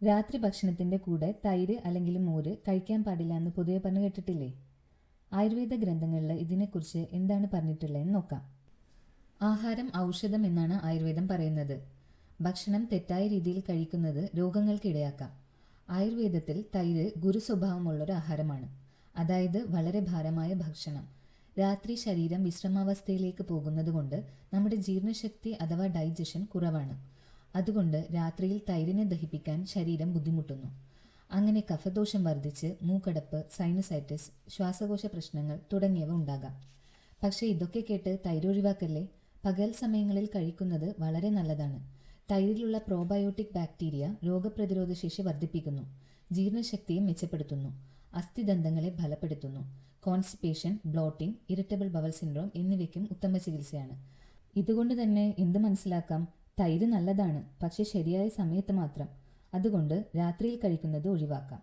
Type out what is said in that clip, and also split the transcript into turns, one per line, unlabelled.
രാത്രി ഭക്ഷണത്തിൻ്റെ കൂടെ തൈര് അല്ലെങ്കിൽ മോര് കഴിക്കാൻ പാടില്ല എന്ന് പൊതുവെ പറഞ്ഞു കേട്ടിട്ടില്ലേ? ആയുർവേദ ഗ്രന്ഥങ്ങളിൽ ഇതിനെക്കുറിച്ച് എന്താണ് പറഞ്ഞിട്ടുള്ളതെന്ന് നോക്കാം. ആഹാരം ഔഷധം എന്നാണ് ആയുർവേദം പറയുന്നത്. ഭക്ഷണം തെറ്റായ രീതിയിൽ കഴിക്കുന്നത് രോഗങ്ങൾക്ക് ഇടയാക്കാം. ആയുർവേദത്തിൽ തൈര് ഗുരുസ്വഭാവമുള്ളൊരു ആഹാരമാണ്. അതായത് വളരെ ഭാരമായ ഭക്ഷണം. രാത്രി ശരീരം വിശ്രമാവസ്ഥയിലേക്ക് പോകുന്നത് കൊണ്ട് നമ്മുടെ ജീർണശക്തി അഥവാ ഡൈജഷൻ കുറവാണ്. അതുകൊണ്ട് രാത്രിയിൽ തൈരിനെ ദഹിപ്പിക്കാൻ ശരീരം ബുദ്ധിമുട്ടുന്നു. അങ്ങനെ കഫദോഷം വർദ്ധിച്ച് മൂക്കടപ്പ്, സൈനസൈറ്റിസ്, ശ്വാസകോശ പ്രശ്നങ്ങൾ തുടങ്ങിയവ ഉണ്ടാകാം. പക്ഷേ ഇതൊക്കെ കേട്ട് തൈര് ഒഴിവാക്കല്ലേ. പകൽ സമയങ്ങളിൽ കഴിക്കുന്നത് വളരെ നല്ലതാണ്. തൈരിലുള്ള പ്രോബയോട്ടിക് ബാക്ടീരിയ രോഗപ്രതിരോധ ശേഷി വർദ്ധിപ്പിക്കുന്നു, ജീർണശക്തിയെ മെച്ചപ്പെടുത്തുന്നു, അസ്ഥിദന്തങ്ങളെ ബലപ്പെടുത്തുന്നു. Constipation, bloating, irritable bowel syndrome എന്നിവയ്ക്കും ഉത്തമ ചികിത്സയാണ്. ഇതുകൊണ്ട് തന്നെ എന്ത് മനസ്സിലാക്കാം? തൈര് നല്ലതാണ്, പക്ഷേ ശരിയായ സമയത്ത് മാത്രം. അതുകൊണ്ട് രാത്രിയിൽ കഴിക്കുന്നത് ഒഴിവാക്കാം.